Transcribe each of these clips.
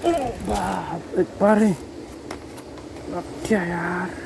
बाप एक बार ही अब क्या यार।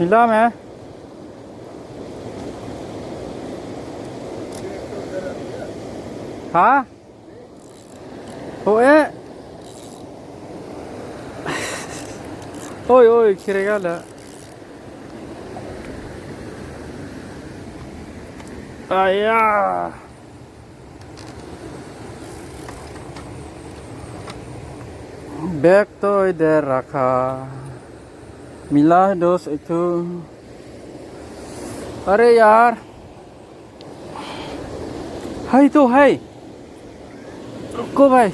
मिला मैं हाँ ओए ओए ओए खिरेगा आया बैग तो इधर रखा मिला है दोस्त itu अरे यार हाय तो हाय रुको भाई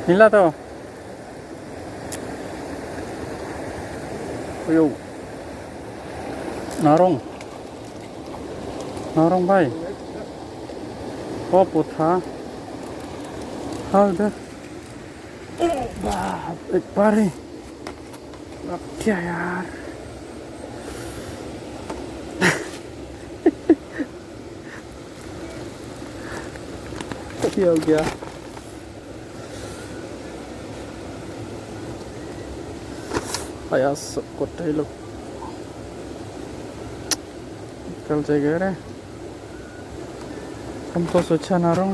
मिला तो Ayo narong narong भाई ओ पुथा हाँ इधर बाप एक बार ही अब क्या यार क्या हो गया आया सब कोटे लोग निकल जाएगा रे हमको सोचा नारों